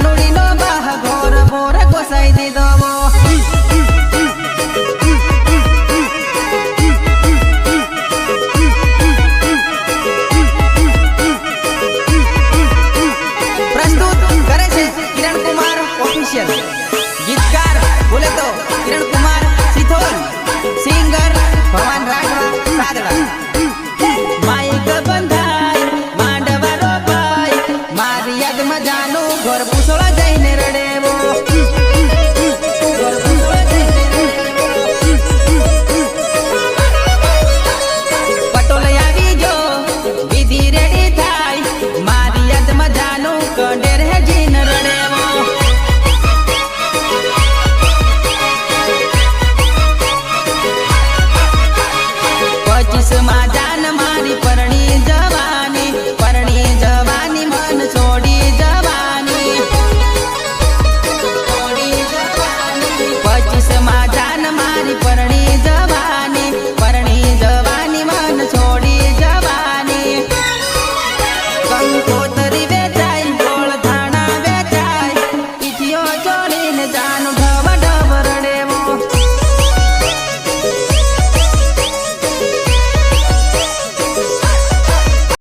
કાનુડીનો બાહ ઘોર ભોર કોસાઈ દીધો પ્રસ્તુત કરે છે કિરણ કુમાર ઓફિશિયલ ગીતકાર બોલે તો કિરણ કુમાર સિથોલ સિંગર ભવાન રાઠવા સાદડા માઈક બંધાય માંડવા રોપાય મારી યાદ મજાનું ઘર પૂછોળા જઈને રડે